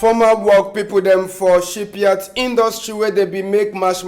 Former work people them for shipyard industry where they be make mash,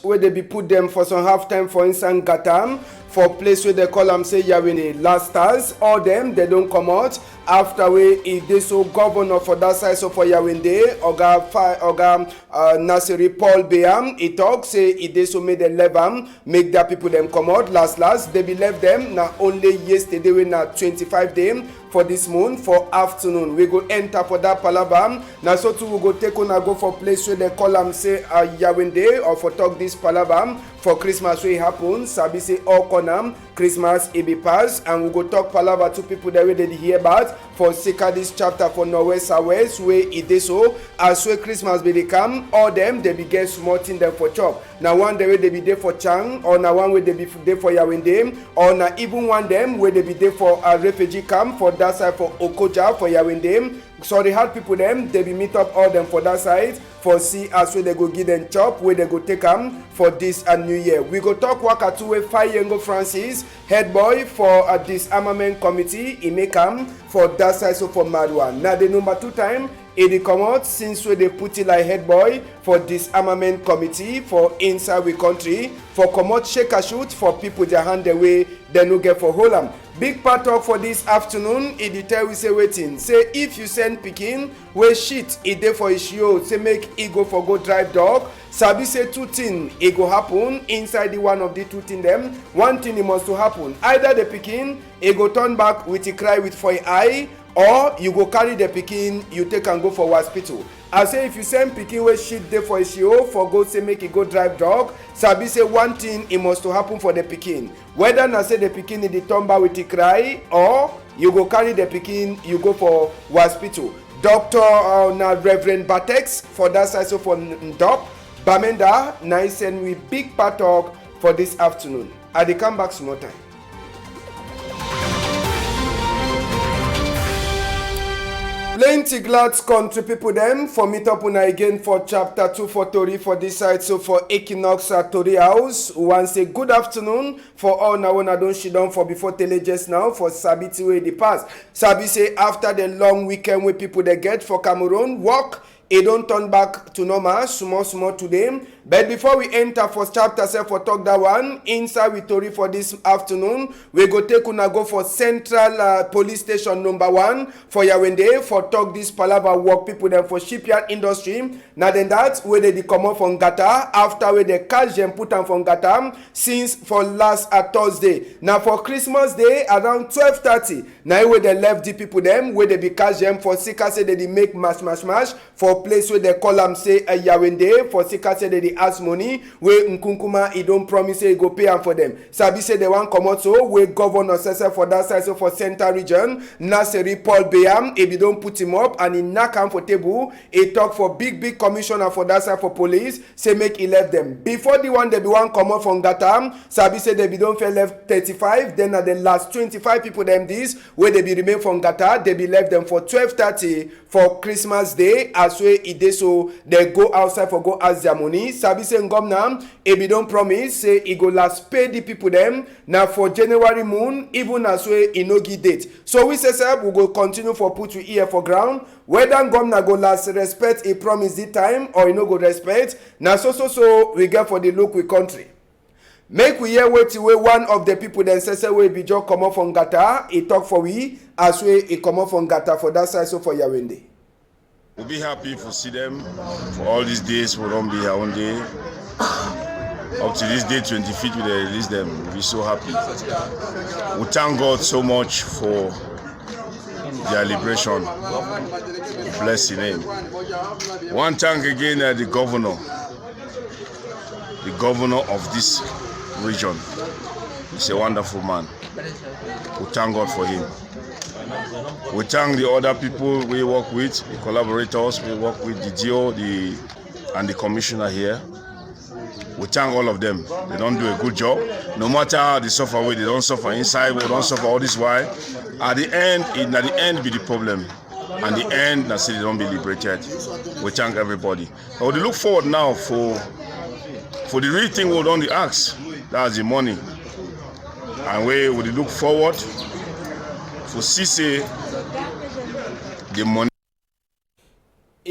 where they be put them for some half time for instance Gatam, for place where they call them say Yawini last stars, all them they don't come out after we if they so governor for that side so for Yawinde, Oga Nasiri Paul Bayam, he talk say if they so made the levam, make that people them come out last, they be left them now only yesterday we now 25 days for this month for afternoon. We go enter for that palaver. Now so too we go take on and go for place where they call them say Yawinde or for talk this palaver for Christmas where it happens. Sabi say all corner Christmas it be pass and we go talk palaver to people that we did hear about for Sika this chapter for Norwest Southwest where it is so as where Christmas be they come all them they be get small thing them for chop. Now one day they be there for Chang or now one way they be there for Yawinde or now even one them where they be there for a refugee camp for that side for Okoja for Yawinde. So they had people them they be meet up all them for that side for see as where they go give them chop where they go take them for this and New Year. We go talk waka to way Fayengo Francis head boy for a disarmament committee he make come for that side so for Madwa. Now the number 2 time it come out since where they put it like head boy for disarmament committee for inside we country for come out shake a shoot for people their hand the way they no get for Holland. Big part talk for this afternoon, it tell we say waiting. Say if you send Pikin, we shit, it dey for issue, say make e go for go drive dog. Sabi say 2 things, it go happen inside the one of the 2 things them. One thing it must to happen. Either the Pikin, it go turn back with a cry with for eye, or you go carry the Pikin, you take and go for hospital. I say if you send Pikin wey shit dey for issue for go say make it go drive dog, Sabi say one thing it must to happen for the Pikin. Whether na say the Pikin in the turn back with a cry, or you go carry the Pikin, you go for hospital. Dr. Na Reverend Batex for that side so for Ndop, Bamenda, nice and we big part talk for this afternoon. I dey come back some more time. Plenty glad country people them for meet up una again for chapter 2 for Tori for this side so for Equinox at Tori House. One say good afternoon for all now when I don't sit down for before tele just now for Sabiti way the past. Sabi say after the long weekend where people they get for Cameroon work. It don't turn back to normal, small today. But before we enter for chapter 7 for talk that one, inside with Tori for this afternoon, we go take una go for Central Police Station number 1 for Yawinde for talk this palaver work people them for shipyard industry. Now then that where they come up from Gata after where they catch them put them from Gata since for last Thursday. Now for Christmas Day around 12:30. Now where they left the people them where they be catch them for Sika say they make mash for place where they call them say a Yawinde for Sika say they ask money where Nkunkuma he don't promise say he go pay am for them. Sabi say they want come out so where governor say for that side so for Central region Nasiri Paul Bayam if he don't put him up and he knock am for table he talk for big commissioner for that side for police say make he left them. Before the one they be one come out from Gatam Sabi say they be don't fail left 35 then at the last 25 people them this where they be remain from Gata they be left them for 12:30 for Christmas Day as way it dey so they go outside for go ask their money. Sabi say ngomna if he don't promise say he go last pay the people them now for January moon even as way he no give date. So we say sir we go continue for put we ear for ground whether ngomna go last respect a promise the time or he no go respect. Now so we get for the look we country. Make we hear wait way one of the people then say we be just come up from Gata he talk for we as way he come up from Gata for that side so for Yawinde. We'll be happy to see them for all these days. We don't be here one day. Up to this day, 25th, we release them. We'll be so happy. We thank God so much for their liberation. Bless His name. One thank again the governor of this region. He's a wonderful man. We thank God for him. We thank the other people we work with, the collaborators, we work with the DO and the commissioner here. We thank all of them. They don't do a good job. No matter how they suffer, they don't suffer inside, we don't suffer all this while. At the end be the problem. And the end, that's it, they don't be liberated. We thank everybody. But we look forward now for the real thing we don't ask. That's the money. And we would look forward for CC the money.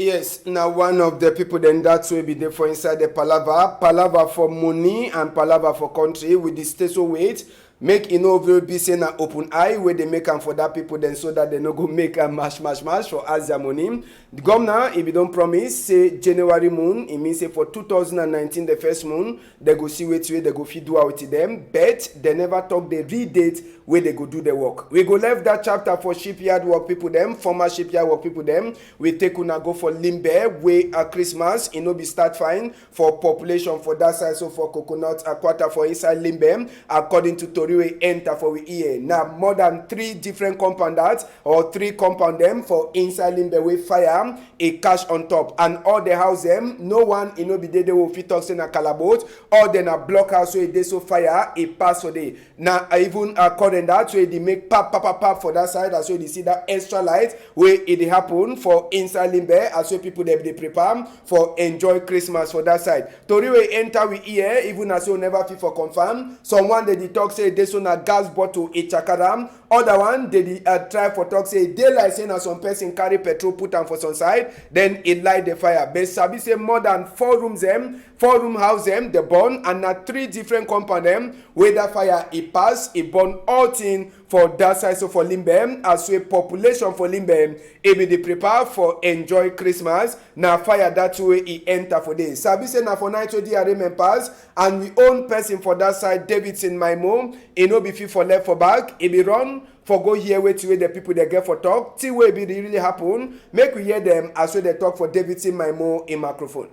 Yes, now one of the people then that's will be there for inside the palava for money and palava for country with the state so wait. Make very be saying an open eye where they make them for that people then so that they no go make a mash for Asia money. The governor, if you don't promise, say January moon, it means say for 2019 the first moon, they go see wait they go feed do out to them, but they never talk the real date where they go do the work. We go left that chapter for shipyard work people them, former shipyard work people them. We take una go for Limbe where at Christmas, be start fine for population for that side, so for coconut a quarter for inside Limbe, according to Tori we enter for we here. Now more than 3 different compounders or 3 compound them for inside Limbe with fire a cash on top and all the house them no one be there they will fit talk in a calaboat or then a blockhouse so they so fire a pass for day. Now even according that so they make pap for that side as well they see that extra light where it happen for inside Limbe as well people they prepare for enjoy Christmas for that side. Tori we enter we here even as well never fit for confirm. Someone they talk say this one a gas bottle a chakadam. Other one they try for talk say they like saying as some person carry petrol put them for some side then it light the fire. But sabi say more than 4 rooms them 4 room house them they burn and na 3 different compound them where that fire it pass it burn all thing for that side so for Limbe as well population for Limbe it be they prepare for enjoy Christmas na fire that way it enter for days. Sabi say na for night so the arrangement pass and we own person for that side Davidson my mom it no be fit for left for back it be run for go hear wait the people they get for talk till way be really happen make we hear them as well they talk for Davidson my mom in microphone.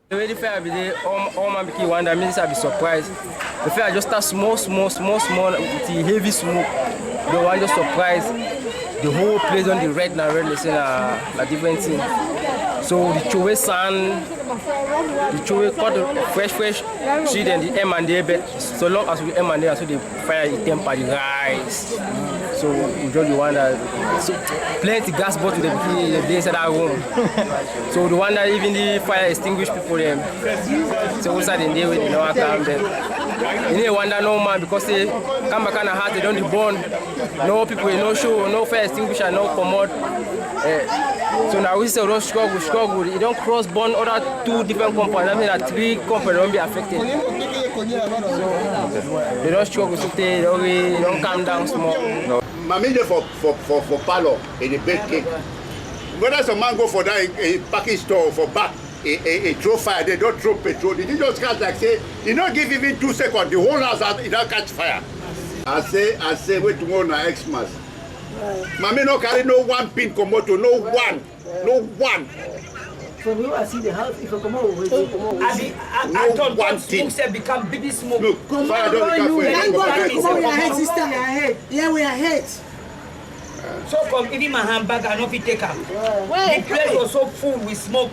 The way the fire be there, all man became wonder, means I be surprised. The fire just start small with the heavy smoke. The one just surprised. The whole place on the red listen a different thing. So the chowe sand, the chowe cut the fresh seed and the M&A bed. So long as we M&A, so the fire is temper the rise. So we just wonder, so plenty gas bottle they inside that room. So the one that even the fire extinguished people them. So we start in there with no calm them. You need wonder no man because they come back and hard they don't burn. No people, no show, no fire extinguisher, no commode. So now we say don't struggle. You don't cross burn other 2 different compounds. I mean that 3 compounds don't be affected. So they don't struggle, so they don't calm down small. No. Mammy for parlor and a bake cake. Whether some man go for that a package store for back a throw fire, they don't throw petrol. They just catch like say, you don't give even 2 seconds, the whole house it don't catch fire. I say wait tomorrow na Xmas. Mammy no carry no 1 pin komoto, no one. From you I see the house if I come over with I thought smoke said become baby smoke. Look, fire don't become fire. Yeah, we are ahead. So come even my handbag and not take up. The place was so full with smoke.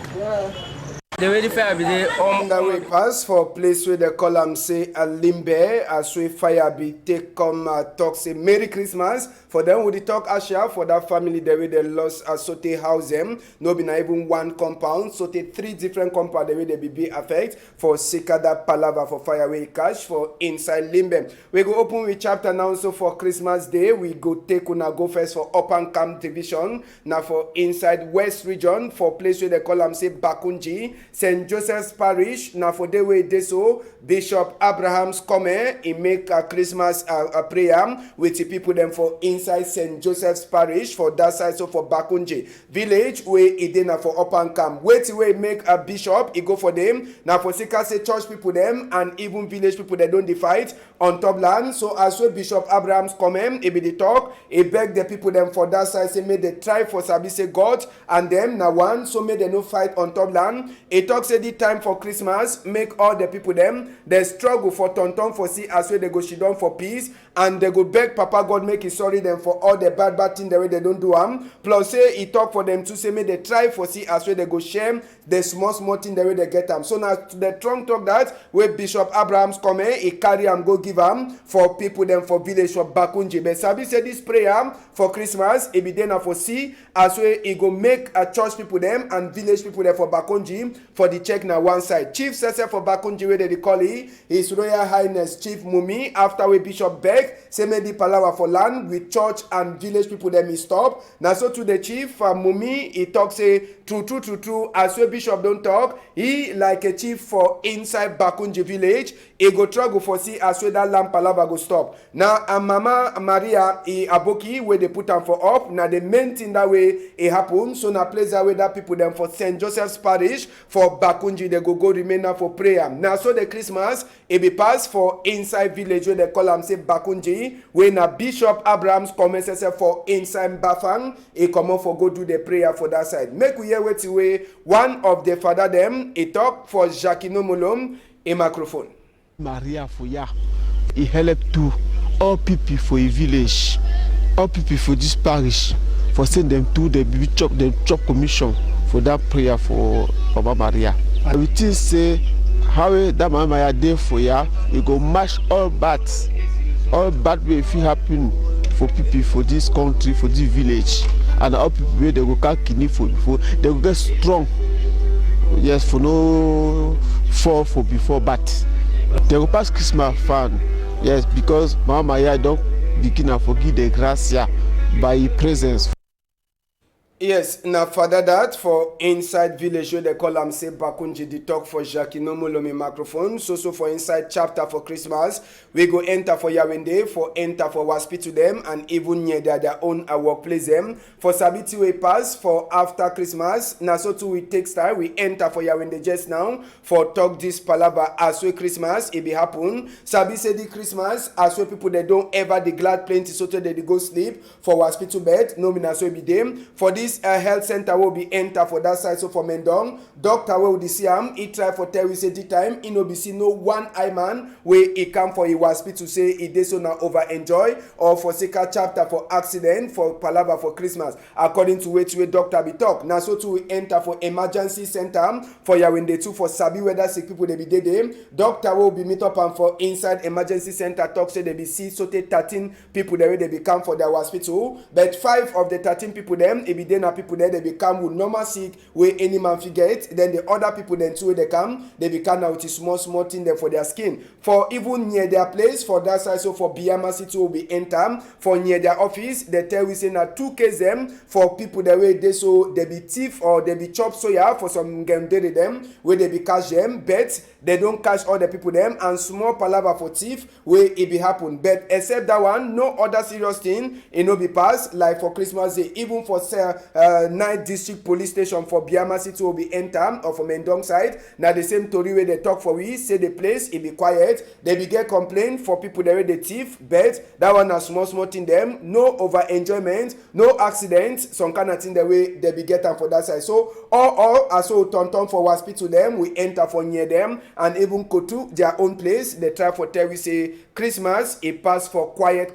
The way the fire be there, that way pass for place where they call am say a Limbe as we fire be take come talk say Merry Christmas for them with the talk Asha for that family the way they lost a sote house them no be na even 1 compound sote 3 different compound the way they be affect for Sikada Palava for fireway cash for inside Limbe. We go open with chapter now so for Christmas Day we go take una go first for Upper Camp division now for inside West region for place where they call am say Bakunji St. Joseph's Parish, now for the way they so, Bishop Abraham's come he make a Christmas a prayer with the people them for inside St. Joseph's Parish for that side so for Bakunji village where he did now for Upper Camp. Wait till we make a bishop, he go for them. Now for Sika say church people them and even village people they don't fight on top land. So as well Bishop Abraham's come he be the talk, he beg the people them for that side say may they try for Sabi say God and them now one so may they no fight on top land. It talks say the time for Christmas make all the people them they struggle for tonton for see as well they go she down for peace and they go beg Papa God make he sorry them for all the bad thing the way they don't do plus say he talk for them to say may they try for see as well they go shame the small thing the way they get them. So now the strong talk that where Bishop Abraham's come he carry go give for people them for village for Bakunji. But Sabi say this prayer for Christmas it be then for see as well he go make a church people them and village people there for Bakunji for the check now one side. Chief Sese for Bakunji where they call His Royal Highness Chief Mumi after we Bishop Beck say may the palaver for land with church and village people them he stop. Now so to the chief Mumi he talk say true, as we Bishop don't talk, he like a chief for inside Bakunji village, he go try go for see as we that lamp palava go stop. Now, Mama Maria, aboki, where they put am for up, now the main thing that way, it happen, so na place that way that people them for St. Joseph's Parish, for Bakunji, they go remain now for prayer. Now, so the Christmas, it be passed for inside village, where they call am say Bakunji, when a Bishop Abrahams commence for inside Bafang, he come on for go do the prayer for that side. Make we hear what way one of the father them, he talk for Jacquino Molom, a microphone. Maria Foya, he helped to all people for a village, all people for this parish, for send them to the chop commission for that prayer for Mama Maria. I will just say how that Mama Maria did for ya, he go mash all bad way if it happen for people for this country, for this village, and all people where they go can't kidney for before they go get strong. Yes, for no fall for before, but they go pass Christmas fun. Yes, because Mama Maria don't begin to forgive the gracia by his presence. Yes, now father that for inside village where they call am say Bakunji the talk for Jackie no Molomi microphone. So for inside chapter for Christmas, we go enter for Yawende, for enter for Waspi to them, and even near their own workplace them. For Sabiti we pass for after Christmas. Now so too we takes time, we enter for Yawende just now for talk this palava as we Christmas, it be happen. Sabi say the Christmas as we people they don't ever the glad plenty so they go sleep for Waspi to bed. No me so be them. For this health center will be enter for that side. So for Mendong, doctor will see him. He try for tell we say the time. He no be see no one eye man where he come for he was to say he did so now over enjoy or for second chapter for accident for palava for Christmas. According to which way doctor be talk. Now so to we enter for emergency center for Yawende too for Sabi whether sick people they be dead. Doctor will be meet up and for inside emergency center talk say they be see so 13 people there they become for their hospital. But 5 of the 13 people them it be then people there they become with normal sick where any man forget. Then the other people then too they come they become now with small thing there for their skin. For even near their place for that side so for Biama City will be enter for near their office they tell we say na 2 case them for people that way they so they be thief or they be chop soya for some game day them where they be catch them but they don't catch all the people them and small palava for thief where it be happen. But except that one no other serious thing it no be passed like for Christmas Day even for 9th district police station for Biama City will be enter or for Mendong side. Now the same story where they talk for we say the place it be quiet. They be get complaint for people that way the thief but that one a small thing them no over enjoyment no accidents some kind of thing the way they be get them for that side. So all as so turn for hospital them we enter for near them and even go to their own place. They try for tell we say Christmas it pass for quiet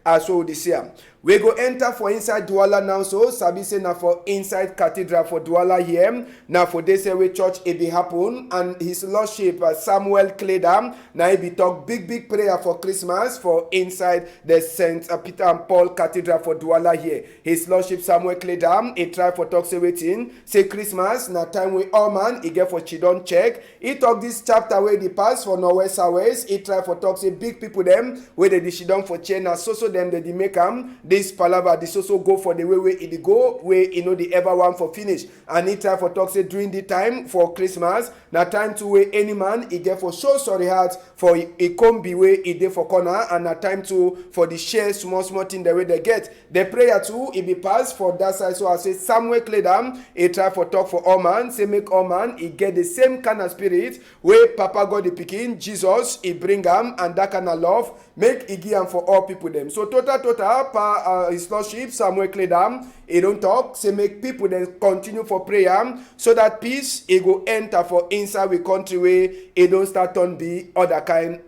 as so this year. We go enter for inside Douala now, so Sabi say now for inside cathedral for Douala here. Now for this way church it be happen and his lordship Samuel Cledam now he be talk big prayer for Christmas for inside the Saint Peter and Paul Cathedral for Douala here. His lordship Samuel Cledam he try for talk say waiting say Christmas now time we all man he get for Chidon check. He talk this chapter where the pass for Norwest Southwest. He try for talk say big people them where they Chidon for China so them they make them. This palava this also go for the way it go where you know the ever one for finish and it try for talk say during the time for Christmas na time to where any man he get for show sorry heart for it come be way it dey for corner and na time to for the share small thing the way they get the prayer too it be passed for that side. So I say Samuel Cledam he try for talk for all man say make all man he get the same kind of spirit where Papa God the pikin Jesus he bring am and that kind of love make he give am for all people them. So total his lordship Samuel Cledam he don't talk say make people then continue for prayer so that peace he go enter for inside we country where he don't start on be other kind.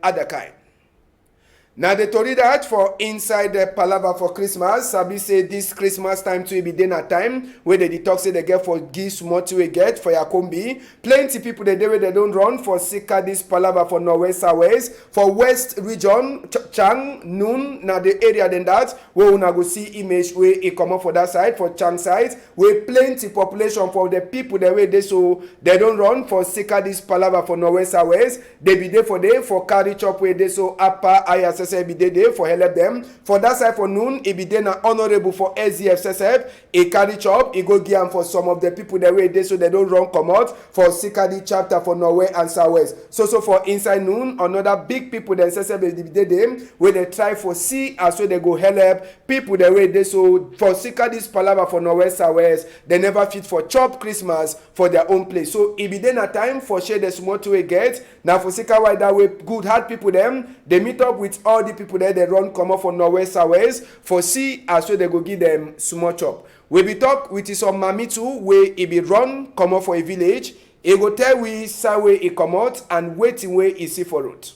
Now they told you that for inside the palava for Christmas, Sabi say this Christmas time to be dinner time where they talk say they get for give small to we get for Yakombi. Plenty people they do they don't run for Sika this palava for Norwest Southwest for West region Chang Noon now the area then that where una go see image where it come up for that side for Chang side where plenty population for the people the way they so they don't run for Sika this palava for Norwest Southwest. They be there for carry chop where they so upper ISS SSF be there for help them. For that side for noon, it be then honorable for SDF SSF. He carry chop, he go give am for some of the people that way there so they don't run come out for Sikadi chapter for Norway and Southwest. So for inside noon, another big people then SSF be there where they try for see as so they go help people that way there so for Sikadi's palava for Norway Southwest, they never fit for chop Christmas for their own place. So it be then a time for share the small to get. Now for Sika why that way good hard people them they meet up with all the people there they run come up for Norway Southwest for see as so they go give them small chop. We be talk with some mammy too where it be run come up for a village. He go tell we say way he come out and waiting way he see for road.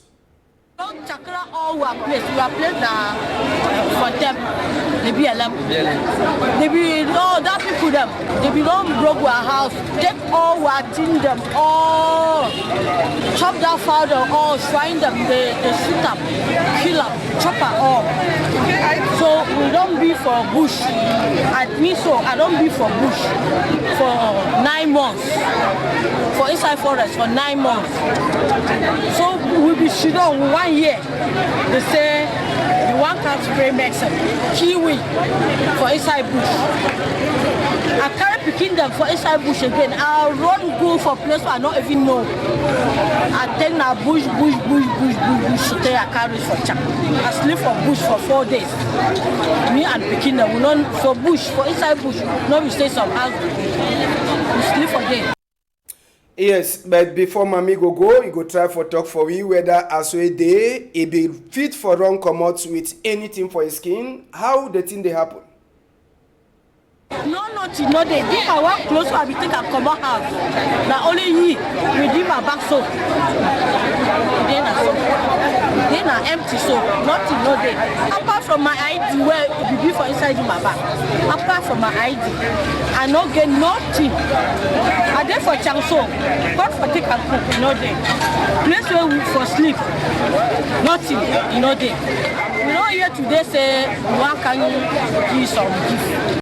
Chakra all were placed. We are placed for them. They be alarm. They be no that people them. They be don't broke our house. Take all were tin them. All chop that father. All shrine them. They shoot them, kill them, chop her all. So we don't be for bush. At me so I don't be for bush for 9 months. For inside forest for 9 months. So we be sit down 1 year. They say the one can spray medicine, kiwi for inside bush. I carry picking them for inside bush again. I run go for place I don't even know. I take na bush. Today I carry for chak. I sleep for bush for 4 days. Me and picking them, we not for bush, for inside bush. No, we stay some house. We sleep for day. Yes, but before Mami go, you go try for talk for we whether as we day it be fit for run come out with anything for his skin. How the thing they happen? No, no, they did my work close so I be take a common house. Now only he we did my back soap. Then I empty soap, nothing, no day. Apart from my ID where it be for inside my bag. Apart from my ID, I no get nothing. I there for chanso, but for take and cook, no day. Place where we for sleep, nothing, no day. We don't hear today say one can give some gift.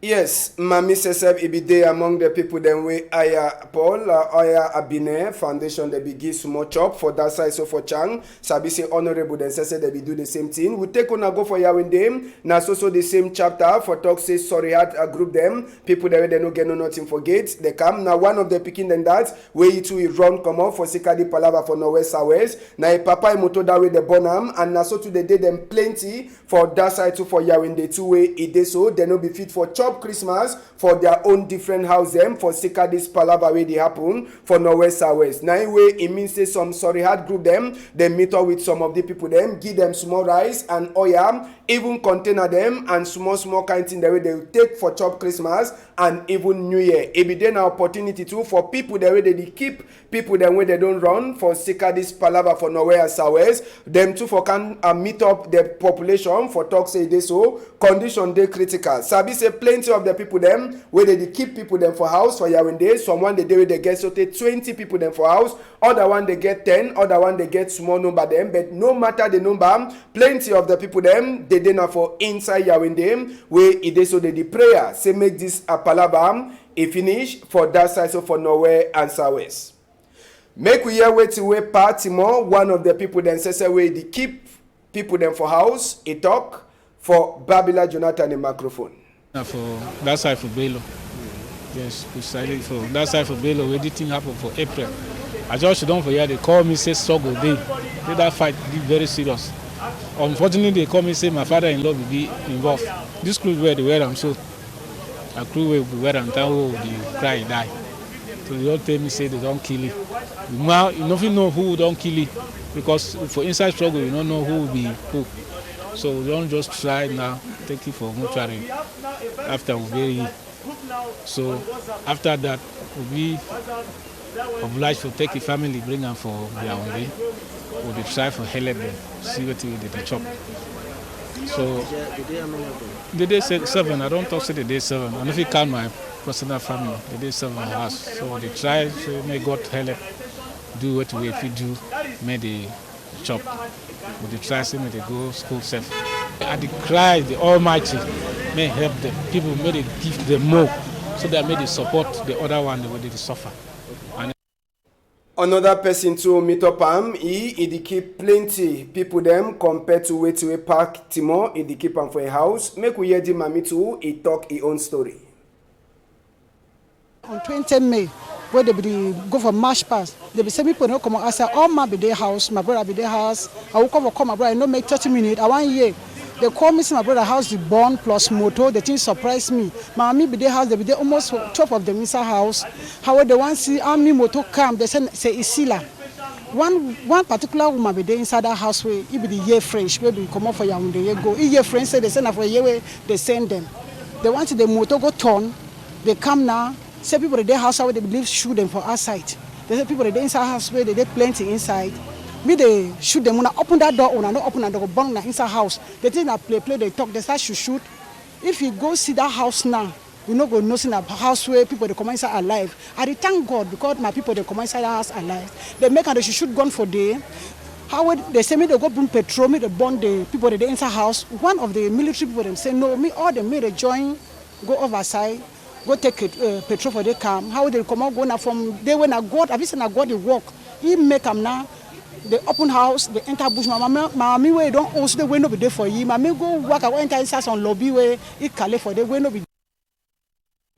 Yes, Mami Seseb it be there among the people then we Aya Paul, Aya Abine Foundation they be give small chop for that side so for Chang. Sabi say honorable then say they be do the same thing. We take on a go for Yawin now so the same chapter for talk say sorry had a group them. People they no get no nothing forget. They come now one of the picking then that where it will run come out for Sikadi Palava for Norway Southwest. Now Papa moto that way the bonam and now so to the day them plenty for that side too for Yawin the two way it is so they no be fit for chop Christmas for their own different house them for Sikadi's palava way they happen for Norway Southwest. Now way it means say some sorry hard group them they meet up with some of the people them give them small rice and oil even container them and small kind thing the way they will take for chop Christmas and even New Year. It be then an opportunity too for people the way they keep people them way they don't run for Sikadi's palava for Norway and Southwest. Them too for can meet up the population for talk say they so condition they critical. Sabi say plenty of the people them where they keep people them for house for Yawinde. Someone they do they get so 20 people them for house. Other one they get 10. Other one they get small number them. But no matter the number, plenty of the people them they dinner for inside Yawinde where it is so they the prayer say make this a palabam a finish for that side so for Norway and Southwest. Make we hear wait to way party more. One of the people then says way they keep people them for house. A talk for Babila Jonathan in microphone. For that side for Belo. Yes, precisely for that side for Belo, where the thing happened for April. I just don't forget they call me say struggle day. That fight be very serious. Unfortunately they call me say my father-in-law will be involved. This crew where they were I'm so a crew will be where I'm town the cry die. So they don't tell me say they don't kill it. Now you don't know who don't kill it because for inside struggle you don't know who will be who. So we don't just try now, take it for mortuary after we bury it. So after that, we'll be obliged to take the family, bring them for their own day. We'll try for help them, see what they chop. So the day 7, I don't talk to the day 7. I don't think count my personal family, the day 7 house. So they try, so may God help, do what we do, may they chop. With the try may they go school safe. I declare the Almighty may help them. People may they give them more so that may they support the other one the way they suffer. And Another person to meet up am, he dey keep plenty people them compared to wait to park Timor, he dey keep am for a house. Make we hear the mami too, he talk his own story. On 20 May, where they be go for march past, they be say people no come outside. All man be their house, my brother be their house. I will come my brother. I no make 30 minutes. I 1 year. They call me, see my brother house, the born plus motor. The thing surprised me. My mommy be their house. They be there almost 12 of them inside house. How they want see army motor come? They say Isila. One particular woman be there inside that house where he be the year French. Where we come up for Yaoundé, year go. He year French say they send for a year where they send them. They want the motor go turn. They come now. Say people in their house where they believe shoot them for outside. They say people in the inside house where they plenty inside. Me they shoot them. When I open that door, when I don't open that door, bang na inside house. They think I play, they talk, they start to shoot. If you go see that house now, you know go see a house where people they come inside alive. I thank God because my people they come inside that house alive. They make and they shoot gun for day. How they say me they go bring petrol, me they burn the people they inside house. One of the military people them say no, me all them me they join, go overside. Go take petrol for the come. How they come out go now from there when I got, I say I got the work. He make them now. The open house, the enter bush. My me where don't also the way no be there for you. My me go work. I go enter inside some lobby where it call for the way no be.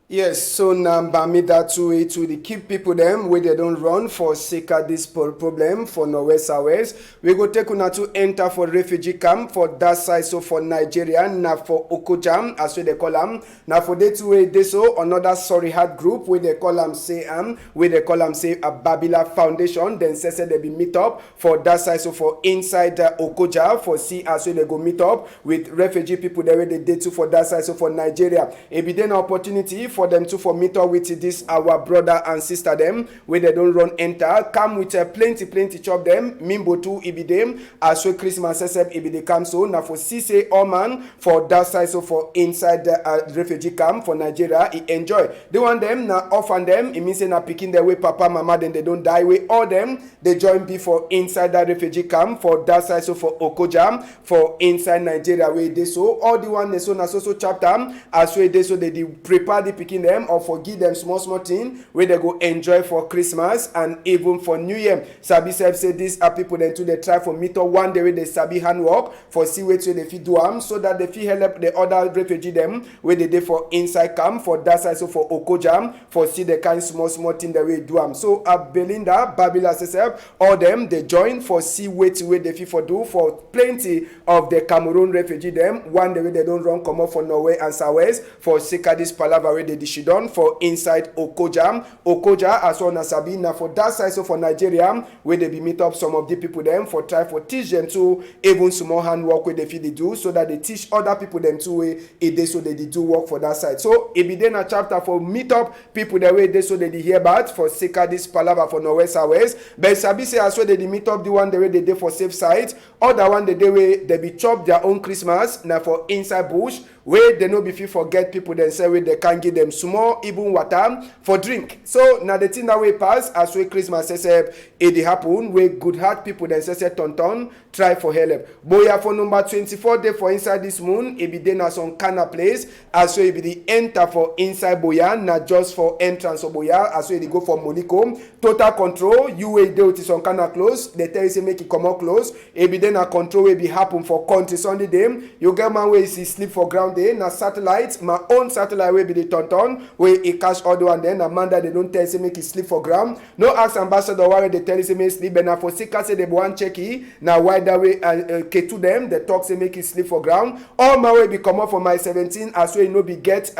Yes, so now that to the keep people them where they don't run for sake of this problem for Northwest Southwest. We go take una to enter for refugee camp for that side, so for Nigeria, now for Okojam, as we they call them. Now for they two they so another sorry heart group where they call them say where they call them say a Babila Foundation. Then say they be meet up for that side, so for inside Okoja for see as we they go meet up with refugee people there where they did to for that side, so for Nigeria. It be then opportunity for them to meet up with this our brother and sister them where they don't run enter come with plenty chop them mimbo too it be them as well Christmas it be the camp so now for say all man for that side, so for inside the refugee camp for Nigeria he enjoy they want them now often them it means they not picking their way papa mama then they don't die way all them they join before inside that refugee camp for that side, so for Okojam for inside Nigeria where they so all the one they so na so chapter as well they so they prepare the picking them or forgive them small thing where they go enjoy for Christmas and even for New Year. Sabi say these are people then too they try for meet up one day where they sabi handwork for see where they fit do am so that they fit help the other refugee them where they for inside camp for that side, so for Okojam for see the kind small thing that we do am. So Belinda, Babila herself, all them they join for see where they fit for do for plenty of the Cameroon refugee them one day where they don't run come up for Norway and Southwest for sake of this palaver where they dish done for inside Okoja as well as Sabina for that side, so for Nigeria where they be meet up some of the people them for try for teach them to even small handwork where they feel they do so that they teach other people them to way it they so they do work for that side. So it be then a chapter for meet up people that way they so they hear about for sake of this palaver for Northwest Southwest. But Sabi say as well they meet up the one the way they do for safe side, other one the day way they be chop their own Christmas now for inside bush where they know if you forget people then say where they can give them small even water for drink. So now the thing that way pass as we Christmas say it happen where good heart people then say ton try for help. Boya for number 24 day for inside this moon it be then as on Kana place as well it be the enter for inside Boya not just for entrance of Boya as well they go for Moliko total control you will do it on Kana close they tell you say make it come out close it be then a control will be happen for country Sunday day you get man where you see sleep for ground day na satellite my own satellite will be the ton where it catch audio and then Amanda they don't tell say make it sleep for ground no ask ambassador why they tell you say make sleep but now for sika say they want check it now why that way K to them they talk say make it sleep for ground all my way be come up for my 17 as well you know be get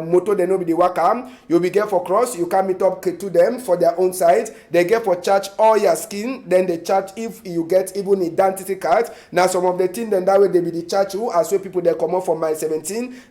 motor they know be the waka you be get for cross you can meet up K to them for their own side they get for charge all your skin then they charge if you get even identity card now some of the thing then that way they be the charge you as well people they come up for my 17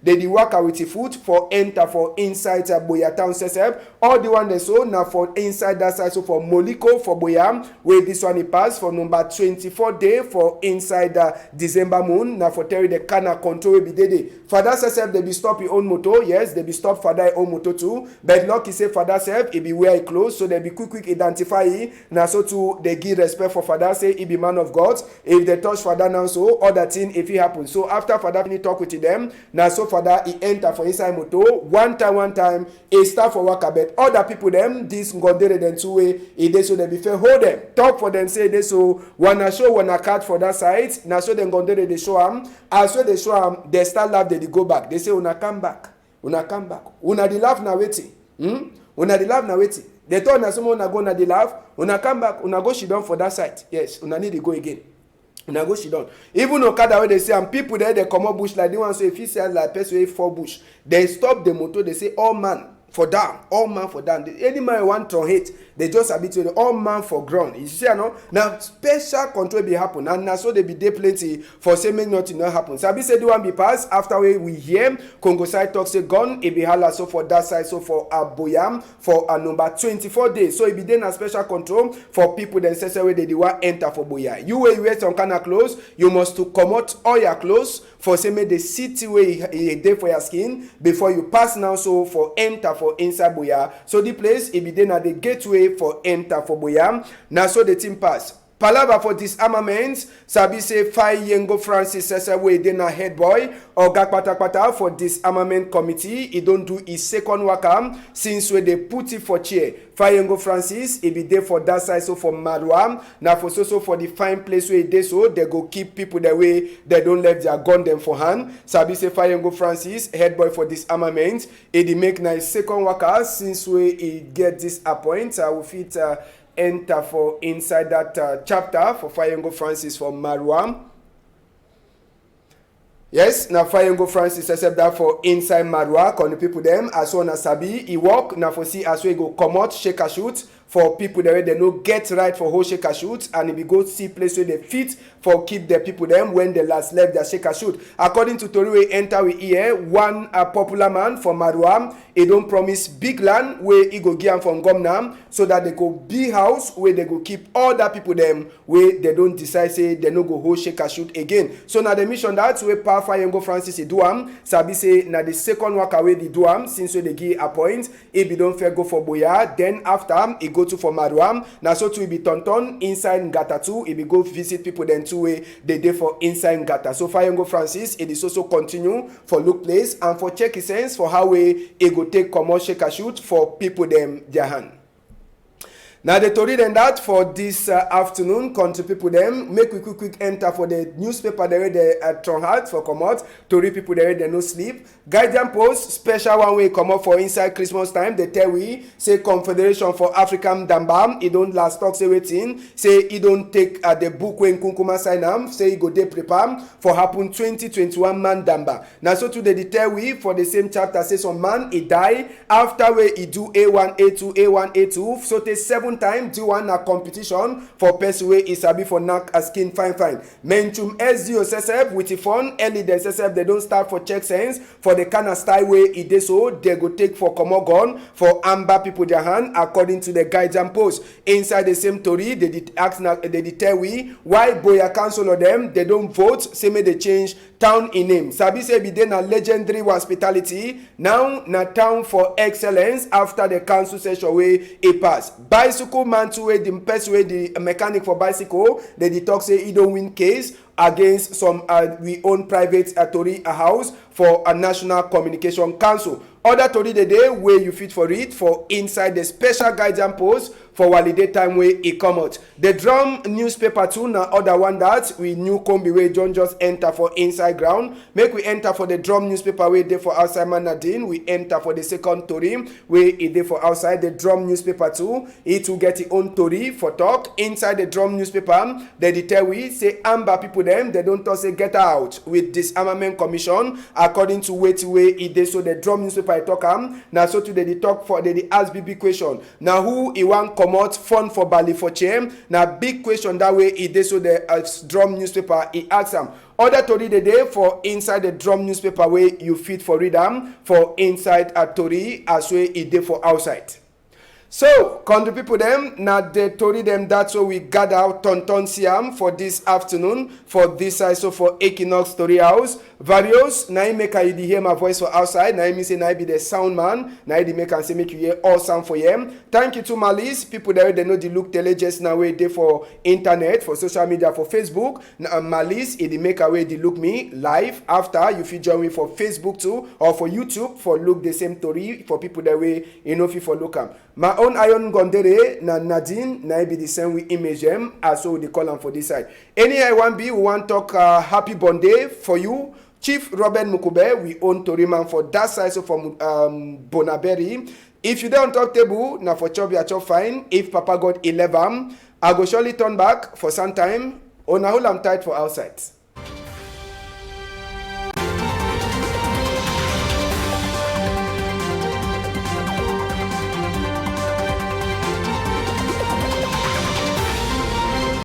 they the waka with the foot for enter for inside Boya town sesep all the one they so now for inside that side so for Moliko for Boya where this one it pass for number 24 day for inside December moon now for Terry the Kana control will be day father sesep they be stop your own motor yes they be stop father own motor too but lucky say father self it be where it close so they be quick identify it now so to they give respect for father say he be man of God if they touch father now so other thing if it happens so after father finish talk with them them. Now so for that, he enter for inside motor. One time, he start for waka, but other people them, this ngondere them two way, he dey so they be fair, hold them, talk for them, say they so, wanna show, wanna cut for that side. Now so then ngondere they show them, as so they show them, they start laugh, they go back. They say, una come back. Una the laugh now waiting. Una the laugh now waiting. They told us someone go na the laugh. Una come back. Una go sit down for that side. Yes. Una need to go again. Una go sit down. Even Okada where they say and people there they come up bush like they want to say if he says like person for bush, they stop the motor. They say all man for down. Any man want to hate. They just habituate all man for ground. You see, no? Now special control be happen, and now so they be there plenty for say make nothing not happen. Sabi say the one be pass after we hear Congo side talk say gun it be hala so for that side so for Aboyam for a number 24 days. So it be then a special control for people then say where they want enter for Boya. You wear some kind of clothes, you must to come out all your clothes for say make the city way day for your skin before you pass now so for enter for inside Boya. So the place it be then at the gateway for enter for Boya. Now so the team pass. Palava for disarmament, Sabi say Faye Yengo Francis says away then a head boy or Gakpata for disarmament committee. He don't do his second work since when they put it for chair. Faye Yengo Francis, he be there for that side so for Madwa. Now for so for the fine place where they so they go keep people the way they don't let their gun them for hand. Sabi say Faye Yengo Francis, head boy for disarmament. He make nice second worker since we he get this appoint. I will fit enter for inside that chapter for Faye Yengo Francis for Marwa. Yes, now Faye Yengo Francis accept that for inside Marwa, con the people them as soon as Sabi he walk now for see as we go come out shake a shoot for people that they no get right for whole shake a shoot and if we go see place where they fit for keep the people them when they last left their shake a shoot. According to Tori we enter we here one popular man from Marwa, he don't promise big land where he go give them from Gomnam so that they go big house where they go keep all that people them where they don't decide say they no go whole shake a shoot again. So now the mission that's where Faye Yengo Francis he do am. Sabi say now the second work away they do am since when they give a point. If he don't fair go for Boya, then after he go to for Marwa. Now so to be tonton inside Ngata too. He be go visit people then two way they dey for inside Ngata. So Faye Yengo Francis it is also continue for look place and for check his sense for how way he go take commercial shake a shoot for people them their hand. Now the Tori then that for this afternoon, country people them make we quick enter for the newspaper there the Tronhard for come out. Tori people there they no sleep. Guardian Post special one way come up for inside Christmas time. They tell we say Confederation for African Dambam. It don't last talk say waiting. Say he don't take the book when Kunkuma sign am. Say he go dey prepare for happen 2021 man Damba. Now so today they tell we for the same chapter say some man he die after where he do A1 A2 A1 A2 so they 7 time do one competition for person wey is sabi for knack a skin fine. Menchum SDO SSF with the phone early the SSF they don't start for check sense for the kind of style way it dey so they go take for comot gun for amber people their hand according to the Guardian Post. Inside the same story they did ask they did tell we why Boya council of them they don't vote say may they change town in name. Sabi say be then a legendary hospitality now na town for excellence after the council session way a pass. Bicycle man to way the person way the mechanic for bicycle they did talk say he don't win case against some we own private Tori a house for a National Communication Council. Other Tori the day where you fit for it for inside the special Guardian Post for holiday time where it come out. The Drum newspaper too now other one that we new combi where John just enter for inside ground. Make we enter for the Drum newspaper where they for outside Manadine. We enter for the second Tori where it they for outside the Drum newspaper too. It will get its own Tori for talk. Inside the Drum newspaper they tell we say amber people them they don't talk say get out with disarmament commission according to way it they so the Drum newspaper I talk now so today they talk for they ask big question now who he want come out fund for Bali for chair now big question that way it they so the Drum newspaper he ask them other Tori the day for inside the Drum newspaper way you fit for read them for inside a Tori as way it day for outside. So, country people them, now they told them that's why we gather out Tonton Siam for this afternoon, for this also for Equinox Story House. Various, now make I hear my voice for outside, now me say now be the sound man, now the make and say make you hear all sound for him. Thank you to Malice, people there they know the look tele just now way they for internet, for social media, for Facebook. Now, Malice, it make away the look me live after you feel join me for Facebook too, or for YouTube for look the same story for people that way, you know, if you for look am. My own Iron Gondere, na Nadine, na be the same with image them, as so they call them for this side. Any I want be, we want talk happy birthday for you. Chief Robert Mukube, we own Toriman for that side, so from Bonaberry. If you don't talk table, now for chop your chop fine. If Papa got 11, I go surely turn back for some time. On a whole, I'm tight for outside.